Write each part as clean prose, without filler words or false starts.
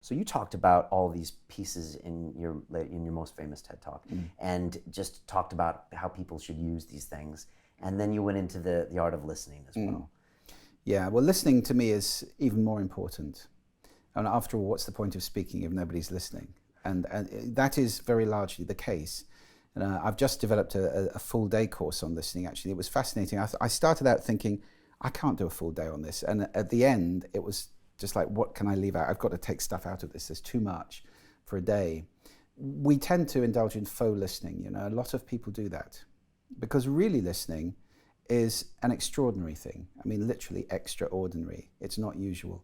So you talked about all these pieces in your most famous TED Talk, and just talked about how people should use these things. And then you went into the art of listening as well. Yeah, well, listening to me is even more important. And after all, what's the point of speaking if nobody's listening? And that is very largely the case. And I've just developed a full day course on listening, actually. It was fascinating. I started out thinking, I can't do a full day on this. And at the end, it was just like, what can I leave out? I've got to take stuff out of this. There's too much for a day. We tend to indulge in faux listening. You know, a lot of people do that. Because really listening is an extraordinary thing. I mean, literally extraordinary. It's not usual.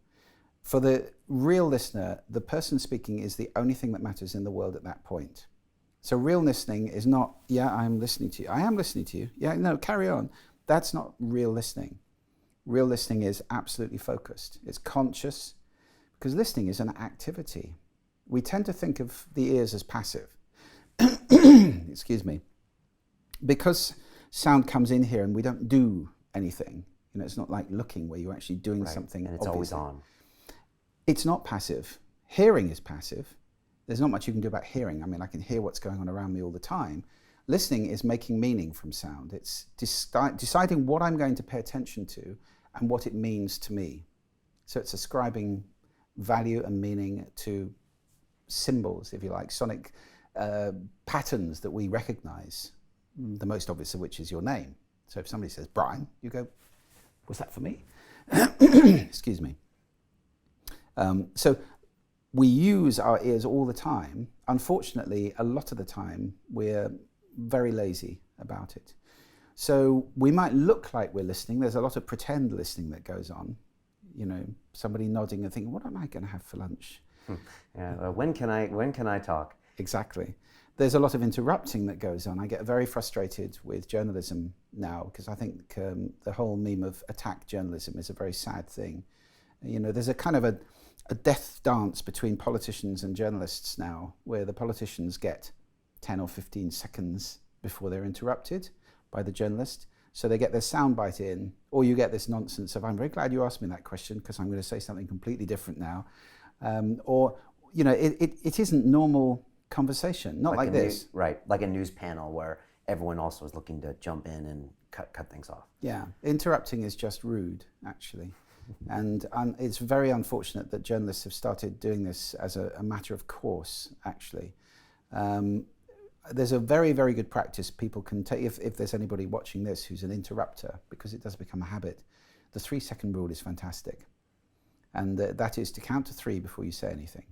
For the real listener, the person speaking is the only thing that matters in the world at that point. So real listening is not, yeah, I'm listening to you. I am listening to you. Yeah, no, carry on. That's not real listening. Real listening is absolutely focused. It's conscious, because listening is an activity. We tend to think of the ears as passive. Excuse me. Because sound comes in here and we don't do anything. You know, it's not like looking where you're actually doing something. And it's obviously. always on. It's not passive. Hearing is passive. There's not much you can do about hearing. I mean, I can hear what's going on around me all the time. Listening is making meaning from sound. It's deciding what I'm going to pay attention to and what it means to me. So it's ascribing value and meaning to symbols, if you like, sonic patterns that we recognize, the most obvious of which is your name. So if somebody says, Brian, you go, was that for me? Excuse me. So we use our ears all the time. Unfortunately, a lot of the time, we're very lazy about it. So we might look like we're listening. There's a lot of pretend listening that goes on. You know, somebody nodding and thinking, what am I going to have for lunch? Yeah, when can I talk? Exactly. There's a lot of interrupting that goes on. I get very frustrated with journalism now because I think the whole meme of attack journalism is a very sad thing. You know, there's a kind of a death dance between politicians and journalists now, where the politicians get 10 or 15 seconds before they're interrupted by the journalist. So they get their soundbite in, or you get this nonsense of, I'm very glad you asked me that question because I'm going to say something completely different now. Or, you know, it isn't normal conversation, not like this. Right, like a news panel where everyone also is looking to jump in and cut things off. Yeah, interrupting is just rude, actually. And it's very unfortunate that journalists have started doing this as a matter of course, actually. There's a very, very good practice people can take, if there's anybody watching this who's an interrupter, because it does become a habit. The 3-second rule is fantastic. And that is to count to 3 before you say anything.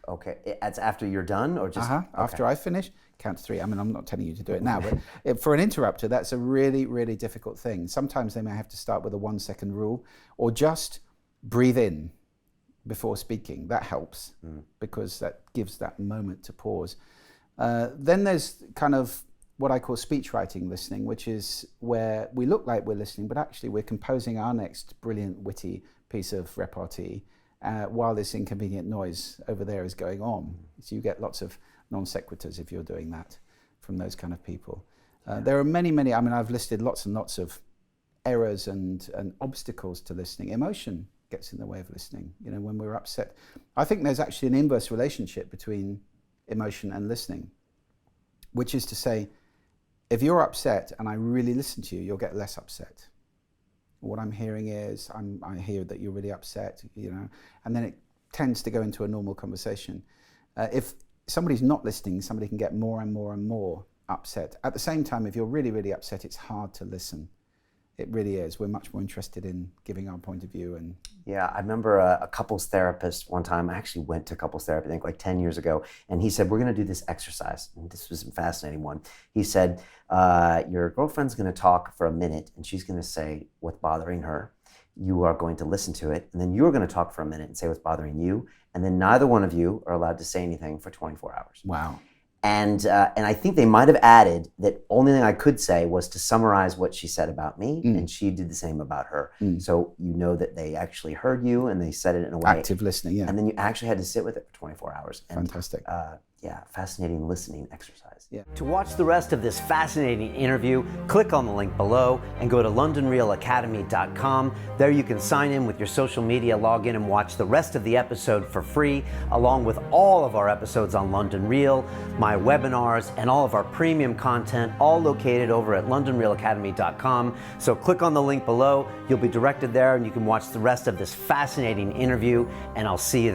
Okay, that's after you're done, or just? Okay. After I finish, count to 3. I mean, I'm not telling you to do it now, but for an interrupter, that's a really, really difficult thing. Sometimes they may have to start with a 1-second rule, or just breathe in before speaking. That helps because that gives that moment to pause. Then there's kind of what I call speech writing listening, which is where we look like we're listening, but actually we're composing our next brilliant, witty piece of repartee while this inconvenient noise over there is going on. So you get lots of non sequiturs if you're doing that from those kind of people. There are many, I mean, I've listed lots and lots of errors and obstacles to listening. Emotion gets in the way of listening. You know, when we're upset, I think there's actually an inverse relationship between emotion and listening, which is to say, if you're upset and I really listen to you, you'll get less upset. What I'm hearing is, I hear that you're really upset, you know, and then it tends to go into a normal conversation. If somebody's not listening, somebody can get more and more and more upset. At the same time, if you're really, really upset, it's hard to listen. It really is. We're much more interested in giving our point of view. And yeah, I remember a couples therapist one time. I actually went to couples therapy, I think like 10 years ago, and he said, we're going to do this exercise. And this was a fascinating one. He said, your girlfriend's going to talk for a minute, and she's going to say what's bothering her. You are going to listen to it, and then you're going to talk for a minute and say what's bothering you, and then neither one of you are allowed to say anything for 24 hours. Wow. And I think they might have added that only thing I could say was to summarize what she said about me, and she did the same about her. So you know that they actually heard you and they said it in a way. Active listening, yeah. And then you actually had to sit with it for 24 hours. And, fantastic. Yeah, fascinating listening exercise. Yeah. To watch the rest of this fascinating interview, click on the link below and go to londonrealacademy.com. There you can sign in with your social media, log in and watch the rest of the episode for free, along with all of our episodes on London Real, my webinars, and all of our premium content, all located over at londonrealacademy.com. So click on the link below, you'll be directed there and you can watch the rest of this fascinating interview, and I'll see you there.